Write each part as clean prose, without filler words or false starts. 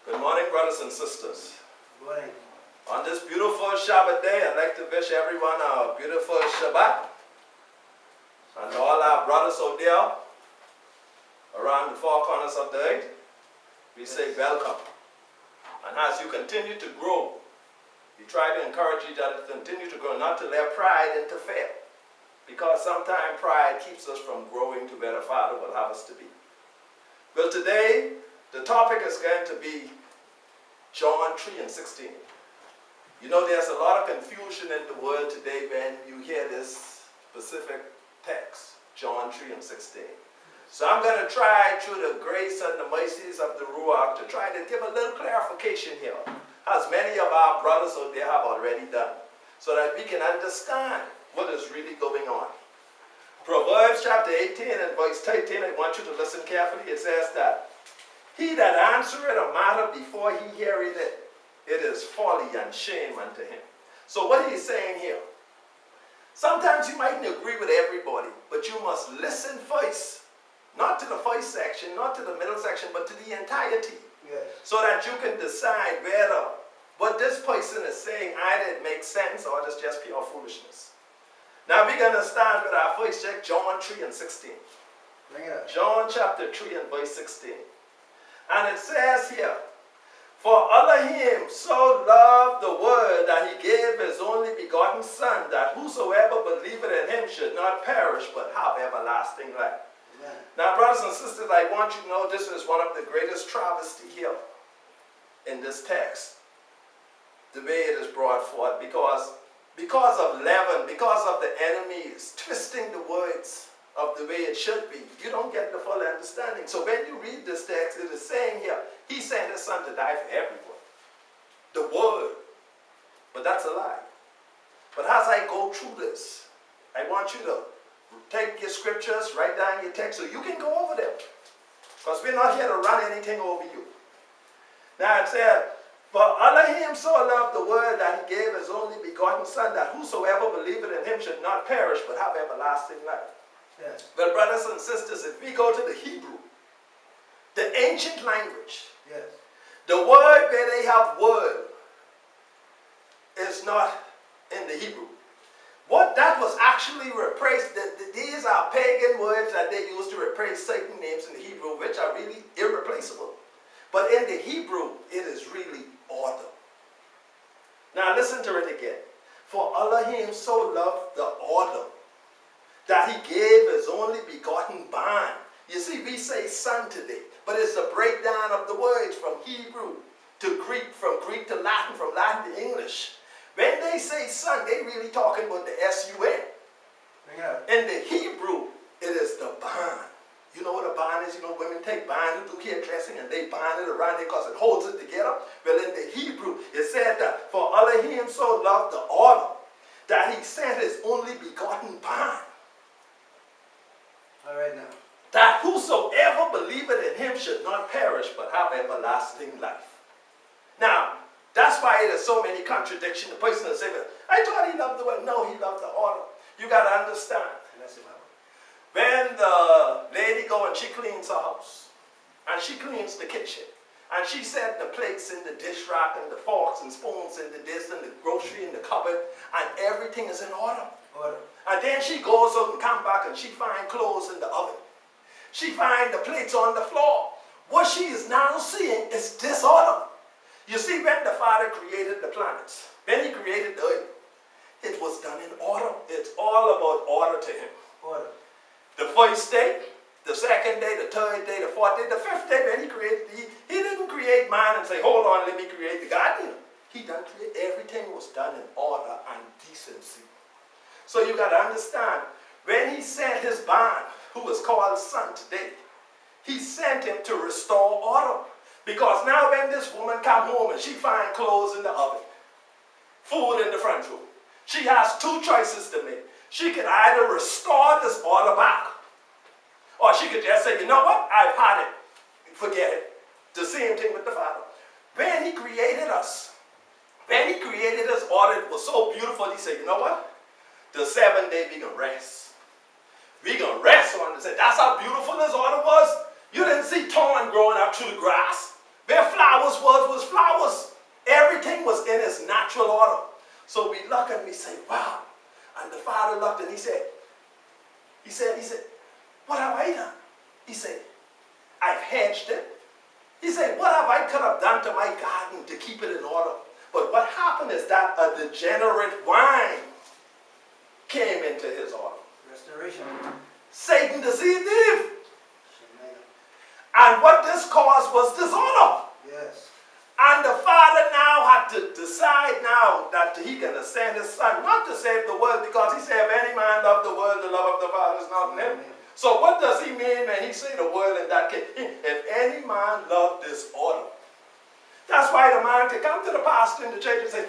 Good morning, brothers and sisters. Good morning. On this beautiful Shabbat day, I'd like to wish everyone a beautiful Shabbat. And all our brothers out there around the four corners of the earth, we say welcome. And as you continue to grow, we try to encourage you that to continue to grow, not to let pride interfere. Because sometimes pride keeps us from growing to where the Father will have us to be. Well, today, the topic is going to be John 3:16. You know, there's a lot of confusion in the world today when you hear this specific text, John 3:16. So I'm going to try through the grace and the mercies of the Ruach to try to give a little clarification here, as many of our brothers out there have already done, so that we can understand what is really going on. Proverbs chapter 18 and verse 13, I want you to listen carefully. It says that, "He that answereth a matter before he heareth it, it is folly and shame unto him." So what he's saying here, sometimes you mightn't agree with everybody, but you must listen first. Not to the first section, not to the middle section, but to the entirety. Yes. So that you can decide whether what this person is saying, either it makes sense or it's just pure foolishness. Now we're going to start with our first check, John 3:16. Bring it up. John chapter 3 and verse 16. And it says here, "For Allah him so loved the world that he gave his only begotten Son, that whosoever believeth in him should not perish but have everlasting life." Amen. Now, brothers and sisters, I want you to know this is one of the greatest travesty here in this text, the way it is brought forth, because of leaven, because of the enemies twisting the words of the way it should be, you don't get the full understanding. So when you read this text, it is saying here, he sent his Son to die for everyone. The word. But that's a lie. But as I go through this, I want you to take your scriptures, write down your text so you can go over them. Because we're not here to run anything over you. Now it said, "For Allah him so loved the world that he gave his only begotten Son, that whosoever believeth in him should not perish but have everlasting life." Yes. Well, brothers and sisters, if we go to the Hebrew, the ancient language, Yes. the word where they have word is not in the Hebrew. What that was actually replaced, these are pagan words that they used to replace certain names in the Hebrew, which are really irreplaceable. But in the Hebrew, it is really order. Now listen to it again. "For Allah him so loved the order, that he gave his only begotten bond." You see, we say son today, but it's a breakdown of the words from Hebrew to Greek, from Greek to Latin, from Latin to English. When they say son, they really talking about the S-U-N. Bring it up. In the Hebrew, it is the bond. You know what a bond is? You know, women take bond who do hairdressing and they bind it around it because it holds it together. Well, in the Hebrew, it said that, "For Allah him so loved the order, that he sent his only begotten bond, All right now. that whosoever believeth in him should not perish but have everlasting life." Now, that's why there's so many contradictions. The person will say, "Well, I thought he loved the word." No, he loved the order. You got to understand. That's it, Bible. When the lady go and she cleans her house, and she cleans the kitchen, and she set the plates in the dish rack and the forks and spoons in the dish and the grocery in the cupboard, and everything is in order. Order. And then she goes out and come back and she find clothes in the oven. She find the plates on the floor. What she is now seeing is disorder. You see, when the Father created the planets, when he created the earth, it was done in order. It's all about order to him. Order. The first day, the second day, the third day, the fourth day, the fifth day, when he created, he didn't create man and say, "Hold on, let me create the garden." He done create, everything was done in order and decency. So you got to understand, when he sent his bond, who is called Son today, he sent him to restore order. Because now when this woman come home and she find clothes in the oven, food in the front room, she has two choices to make. She could either restore this order back, or she could just say, "You know what, I've had it, forget it." The same thing with the Father. When he created us, when he created us, order, it was so beautiful, he said, "You know what, the seventh day we can rest. We can rest on it." That's how beautiful this order was. You didn't see thorn growing up through the grass. Where flowers was flowers. Everything was in its natural order. So we look and we say, wow. And the father looked and he said, what have I done? He said, I've hedged it. He said, what have I could have done to my garden to keep it in order? But what happened is that a degenerate wine came into his order. Restoration. Satan deceived Eve. And what this caused was disorder. Yes. And the father now had to decide now that he can send his son, not to save the world, because he said, if any man love the world, the love of the Father is not in him. So what does he mean when he say the world in that case? If any man love disorder. That's why the man could come to the pastor in the church and say,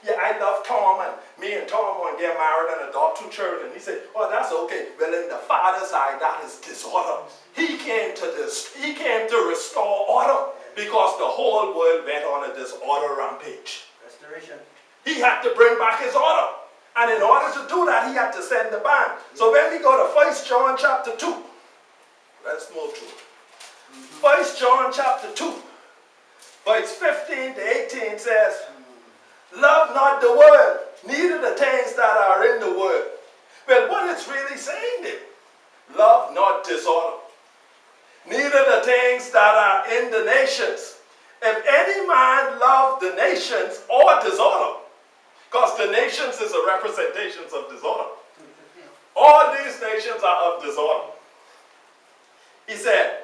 yeah, I love Tom, and me and Tom want to get married and adopt 2 children. He said, oh, that's okay. Well, in the father's eye, that is disorder. He came to restore order because the whole world went on a disorder rampage. Restoration. He had to bring back his order. And in order to do that, he had to send the band. So when we go to 1 John chapter 2, let's move to it. 1 John chapter 2, verse 15 to 18 says, love not the world, neither the things that are in the world. Well, what it's really saying then? Love not disorder, neither the things that are in the nations. If any man love the nations or disorder, because the nations is a representation of disorder. All these nations are of disorder. He said,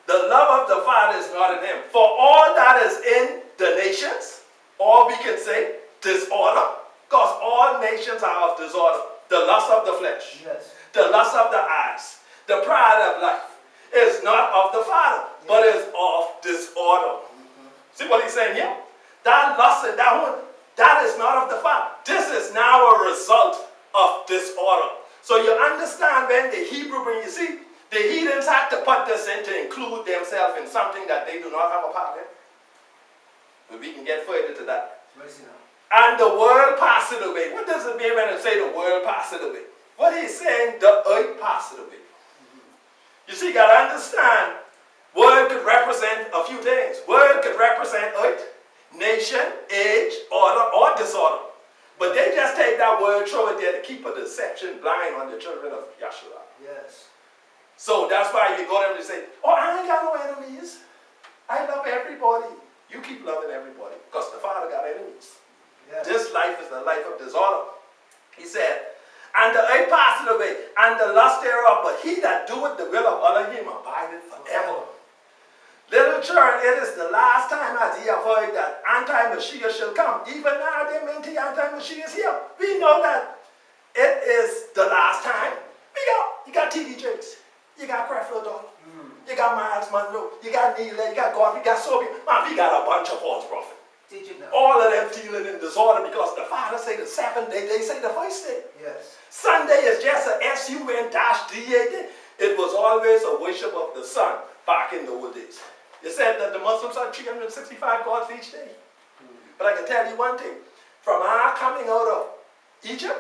the love of the Father is not in him. For all that is in the nations, or we can say disorder, because all nations are of disorder. The lust of the flesh, Yes. the lust of the eyes, the pride of life is not of the Father, but is of disorder. See what he's saying here? That lust and that one, that is not of the Father. This is now a result of disorder. So you understand when the Hebrew, when you see, the heathens had to put this in to include themselves in something that they do not have a part in. But we can get further to that. Mercy now. And the world passed it away. What does it mean when it say the world passed it away? What he's saying, the earth passed it away. You see, you got to understand, word could represent a few things. Word could represent earth, nation, age, order, or disorder. But they just take that word, throw it there to keep a deception blind on the children of Yahshua. Yes. So that's why you go there and say, oh, I ain't got no enemies. I love everybody. You keep loving everybody because the Father got enemies. Yes. This life is the life of disorder. He said, and the earth passeth away, and the lust thereof, but he that doeth the will of Elohim abideth forever. Little children, it is the last time as ye have heard that anti-Mashiach shall come. Even now, they maintain anti-Mashiach is here. We know that it is the last time. You got T.D. Jakes. You got Creflo Dollar. You got Miles Monroe. You got Neil. You got God. You got Sophie. Man, we got a bunch of false prophets. Teach it now. All of them dealing in disorder because the Father say the 7th day, they say the first day. Yes. Sunday is just a S-U-N-D-A. It was always a worship of the sun back in the old days. They said that the Muslims had 365 gods each day. But I can tell you one thing. From our coming out of Egypt,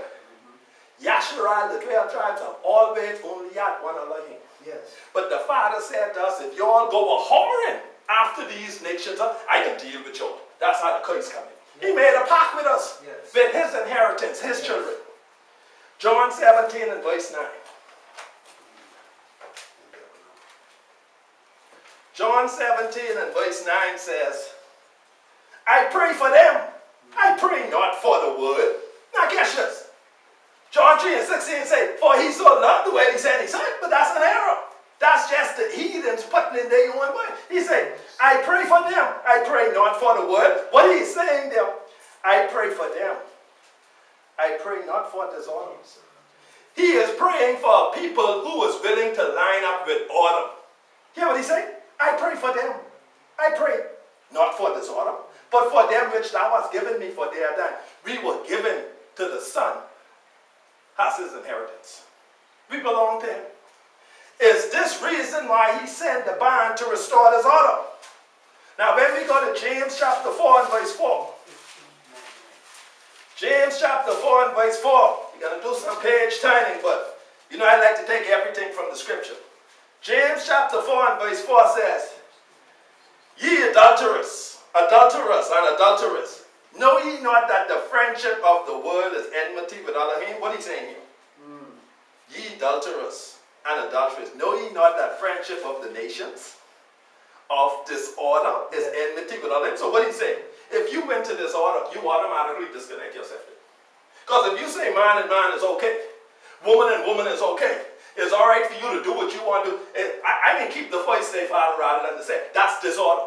Yasharal, the 12 tribes have always only had one Elohim. Yes. But the Father said to us, if y'all go a-whoring after these nations, I can deal with y'all. That's how the curse coming. Yes. He made a pact with us, yes, with his inheritance, his children. John 17 and verse 9. John 17 and verse 9 says, I pray for them. I pray not for the world. Now catch this. John 3 and 16 say, for he so loved the way he said he said, but that's an error. That's just the heathens putting in their own way. He said, I pray for them. I pray not for the world. What he's saying there, I pray for them. I pray not for disorder. He is praying for people who is willing to line up with order. Hear what he said? I pray for them. I pray not for disorder, but for them which thou hast given me for their time. We were given to the Son as his inheritance. We belong to him. Is this reason why he sent the band to restore this order? Now when we go to James chapter 4 and verse 4. James chapter 4 and verse 4. You're going to do some page turning, but you know I like to take everything from the scripture. James chapter 4 and verse 4 says, Ye adulterous, adulterous and adulteress, know ye not that the friendship of the world is enmity with Elohim? What he's saying here? Ye adulterous and adulteress, know ye not that friendship of the nations of disorder is enmity with Elohim? So what he's saying, if you went to disorder, you automatically disconnect yourself. Because if you say man and man is okay, woman and woman is okay, it's all right for you to do what you want to do. I can keep the voice say father rather than to say that's disorder.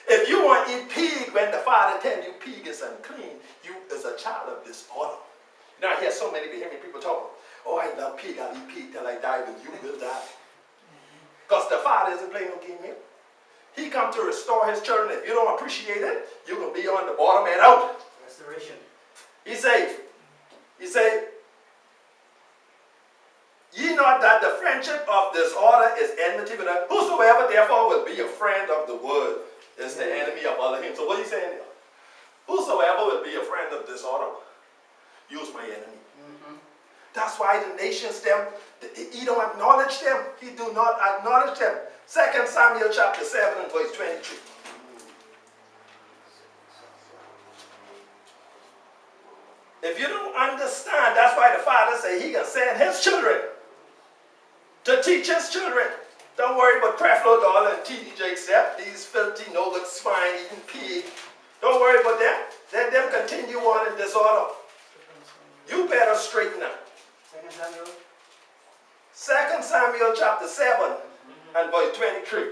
If you want to eat pig when the father tells you pig is unclean, you is a child of disorder. Now I hear so many people talking, oh, I love pig, I'll eat pig till I die, but you will die. Because the father isn't playing no game here. He come to restore his children. If you don't appreciate it, you're going to be on the bottom and out. Restoration. He say, ye not that the friendship of disorder is enmity with us. Whosoever therefore will be a friend of the world is the enemy of Elohim. So what he's saying there? Whosoever will be a friend of disorder, use my enemy. That's why the nations, he don't acknowledge them. He do not acknowledge them. 2 Samuel chapter 7 and verse 23. If you don't understand, that's why the father say he can send his children to teach his children. Don't worry about Creflo Dollar and T.D. Jakes, these filthy, no-good swine eating pig. Don't worry about them. Let them continue on in disorder. You better straighten up. 2 Samuel. 2 Samuel chapter 7 and verse 23.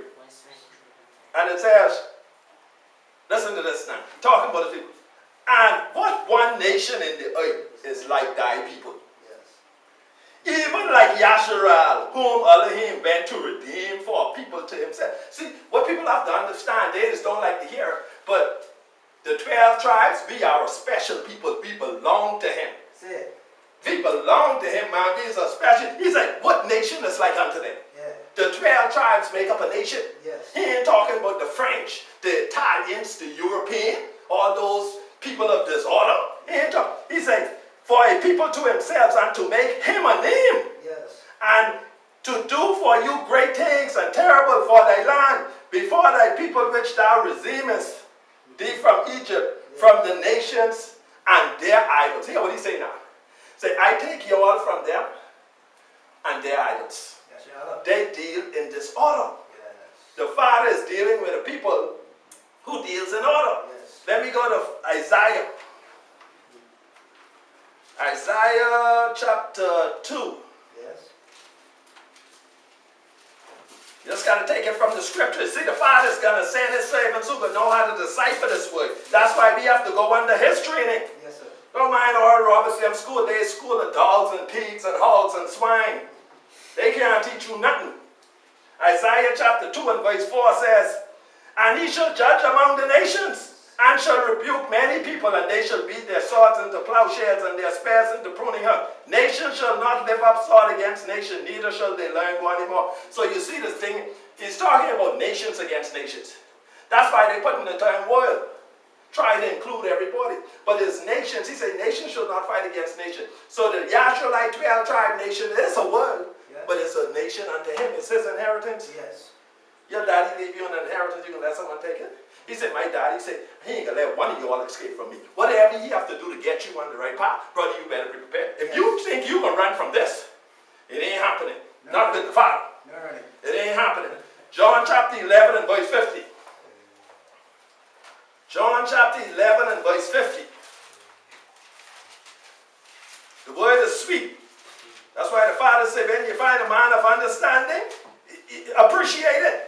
And it says, listen to this now. Talking about the people. And what one nation in the earth is like thy people? Yes. Even like Yasharal, whom Elohim went to redeem for a people to himself. See, what people have to understand, they just don't like to hear it, but the 12 tribes, we are a special people. We belong to him. Say it. We belong to him, man. We is a special. He's like, what nation is like unto them? Yeah. The 12 tribes make up a nation. Yes. He ain't talking about the French, the Italians, the European, all those people of disorder. He ain't talking. He said, for a people to themselves and to make him a name. Yes. And to do for you great things and terrible for thy land before thy people which thou redeemest thee from Egypt, from the nations and their idols. Hear what he say now. Say, I take you all from them and their idols. Yes, yeah. They deal in disorder. Yes. The Father is dealing with a people who deals in order. Yes. Let me go to Isaiah. Isaiah chapter 2. Yes. You just got to take it from the scriptures. See, the Father's going to send his servants who can know how to decipher this word. That's why we have to go under his training. Yes, sir. Don't mind Oral Roberts, them school, they school of dogs and pigs and hogs and swine. They can't teach you nothing. Isaiah chapter 2 and verse 4 says, and he shall judge among the nations, and shall rebuke many people, and they shall beat their swords into plowshares and their spears into pruning hooks. Nation shall not lift up sword against nation, neither shall they learn go anymore. So you see this thing, he's talking about nations against nations. That's why they put in the term world. Try to include everybody. But it's nations. He said nations shall not fight against nation. So the Yasharite 12 tribe nation is a world, but it's a nation unto him. It's his inheritance. Yes. Your daddy leave you an inheritance, you can let someone take it? He said, my daddy said, he ain't gonna let one of you all escape from me. Whatever he have to do to get you on the right path, brother, you better be prepared. If you think you can run from this, it ain't happening. Not with the Father. It ain't happening. John chapter 11 and verse 50. John chapter 11 and verse 50. The word is sweet. That's why the Father said, when you find a man of understanding, appreciate it.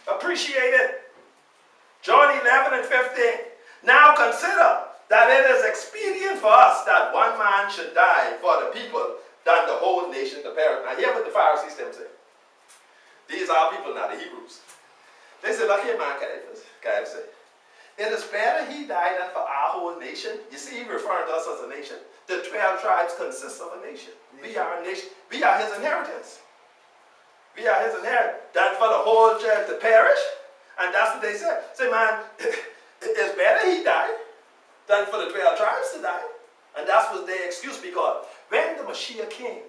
Appreciate it. John 11 and 15. Now consider that it is expedient for us that one man should die for the people than the whole nation to perish. Now hear what the Pharisees them say. These are people, not the Hebrews. They say, look here, man, Caiaphas said, it is better he died than for our whole nation. You see, he referring to us as a nation. The 12 tribes consist of a nation. We are a nation. We are his inheritance. We are his inheritance. Than for the whole church to perish. And that's what they said. Say, man, it's better he died than for the 12 tribes to die. And that's was their excuse, because when the Mashiach came,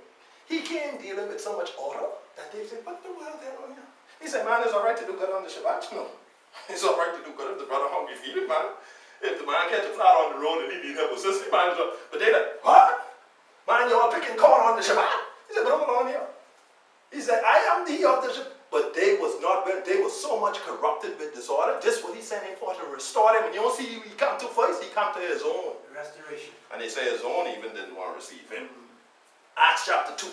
he came dealing with so much order. That they said, what the world that on here? He said, man, it's all right to do good on the Shabbat, you know. It's all right to do good if the brother hungry, feed him, man. If the man catch a fly on the road and he need help with sister, man, but they like, what? Man, you're picking corn on the Shabbat? He said, but hold on here. He said, I am the of the Shabbat. But they was not, they were so much corrupted with disorder. Just what he sent him for to restore them. And you don't see who he come to first, he come to his own. Restoration. And they say his own even didn't want to receive him. Acts chapter 2.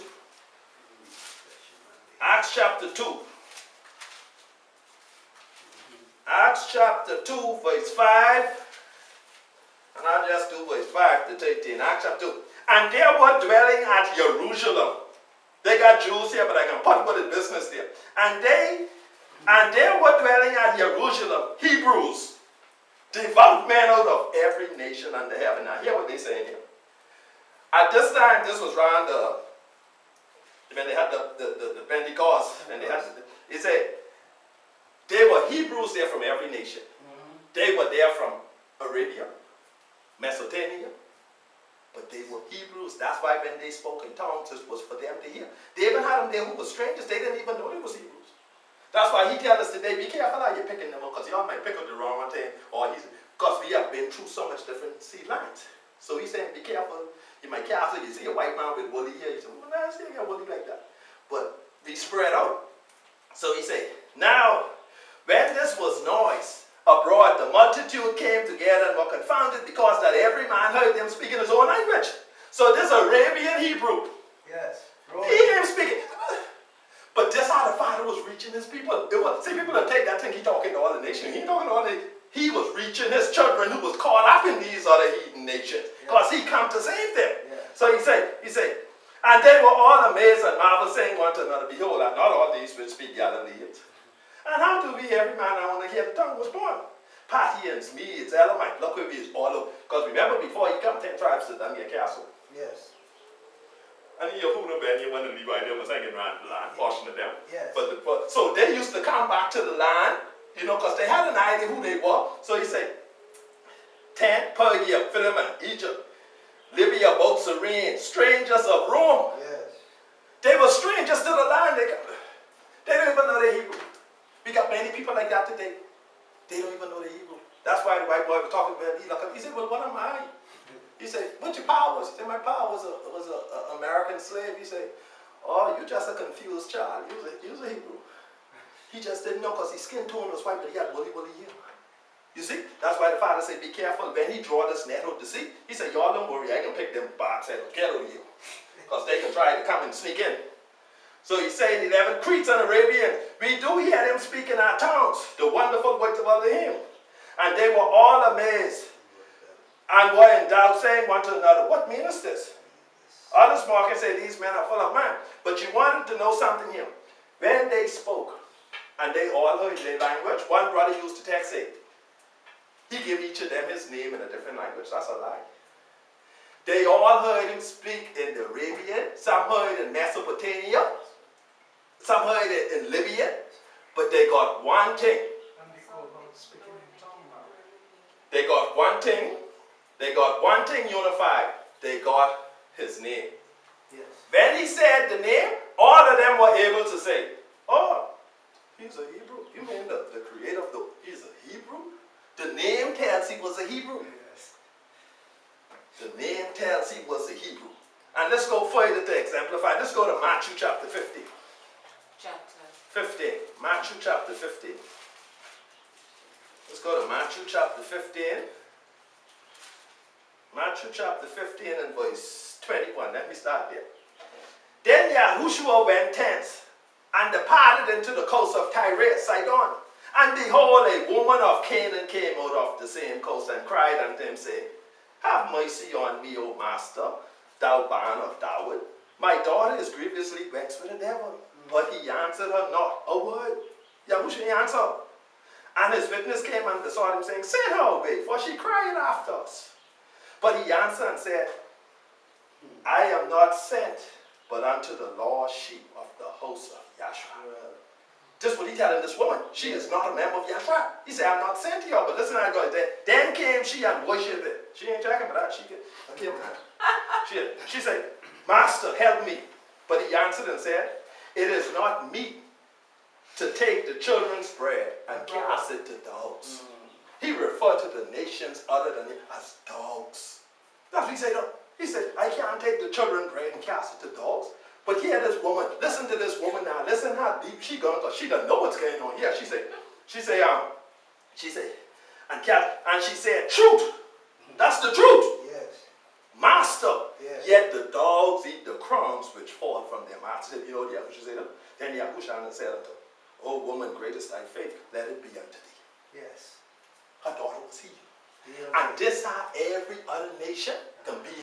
Acts chapter 2. Acts chapter 2, verse 5. And I'll just do verse 5 to 13. Acts chapter 2. And they were dwelling at Jerusalem. They got Jews here, but I can put the business there. And they were dwelling at Jerusalem, Hebrews, devout men out of every nation under heaven. Now hear what they saying here. At this time, this was around when they had the Pentecost, and they had, he said, they were Hebrews there from every nation. They were there from Arabia, Mesopotamia, but they were Hebrews. That's why when they spoke in tongues, it was for them to hear. They even had them there who were strangers. They didn't even know they was Hebrews. That's why he tells us today, be careful how you're picking them up, because y'all might pick up the wrong one thing, or because we have been through so much different seed lines. So he's saying, be careful. You might careful. You see a white man with woolly hair. You say, well, I still got woolly like that. But we spread out. So he said, now, when this was noise abroad, the multitude came together and were confounded, because that every man heard them speaking his own language. So this Arabian Hebrew. Yes. He ain't speaking. But this how the Father was reaching his people. See, people that take that thing, he talking to all the nations. He ain't talking to all the, he was reaching his children who was caught up in these other heathen nations. Because he come to save them. Yeah. So he said, and they were all amazed and marveled, saying one to another, behold, and not all these which speak Galileans. And how do we, every man I want to hear the tongue was born? Parthians, Medes, Elamites, look where we is all over. Because remember, before he come, 10 tribes stood down near castle. Yes. And Yehuda, Ben, you went to Levi, they was hanging around the land, portion of them. Yes. So they used to come back to the land, you know, because they had an idea who they were. So he said, 10, Pergia, Philemon, Egypt, Libya, both Cyrene, strangers of Rome. Yes. They were strangers to the land. They don't even know the Hebrew. We got many people like that today. They don't even know the Hebrew. That's why the white boy was talking about it. He said, well, what am I? He said, what's your power was? He said, my power was an American slave. He said, oh, you're just a confused child. He was a Hebrew. He just didn't know because his skin tone was white, but he had woolly hair. You see? That's why the Father said, be careful. When he draw this net out to sea, he said, y'all don't worry. I can pick them barks out. Get out of here. Because they can try to come and sneak in. So he's saying 11 Cretes and Arabians, we do hear them speak in our tongues, the wonderful works of him. And they were all amazed and were in doubt, saying one to another, what meaneth this? Others mock and say, these men are full of man. But you wanted to know something here. When they spoke, and they all heard their language, one brother used to text it. He gave each of them his name in a different language. That's a lie. They all heard him speak in the Arabian, some heard in Mesopotamia, some heard it in Libya, but they got one thing. They got one thing. They got one thing unified. They got his name. Yes. When he said the name, all of them were able to say, oh, he's a Hebrew. You mean the creator of he's a Hebrew? The name tells he was a Hebrew. Yes. The name tells he was a Hebrew. And let's go further to exemplify. Let's go to Matthew chapter 15. 15. Matthew chapter 15. Let's go to Matthew chapter 15. Matthew chapter 15 and verse 21. Let me start there. Then Yahushua went thence and departed into the coast of Tyre, Sidon. And behold, a woman of Canaan came out of the same coast and cried unto him, saying, have mercy on me, O master, thou man of David. My daughter is grievously vexed with the devil. But he answered her not a word. Yahushua answered. And his witness came and besought him, saying, send her away, for she cried after us. But he answered and said, I am not sent, but unto the lost sheep of the house of Yahshua. Just what he telling this woman. She is not a member of Yahshua. He said, I'm not sent to you, but listen, I go there. Then came she and worshipped it. She ain't talking about that. She said, Master, help me. But he answered and said, It is not meet to take the children's bread and cast it to dogs. He referred to the nations other than him as dogs. That's what he said. He said, I can't take the children's bread and cast it to dogs. But here this woman, listen to this woman now. Listen how deep she gone, because she doesn't know what's going on here. She said, and she said, truth. That's the truth. Yes. Master. Yes. Yet the dogs eat the crumbs which fall from their mouths. You know what Yahushua said? Then Yahushua said unto her, O woman, great is thy faith, let it be unto thee. Yes. Her daughter was healed. Healed. And this how every other nation can be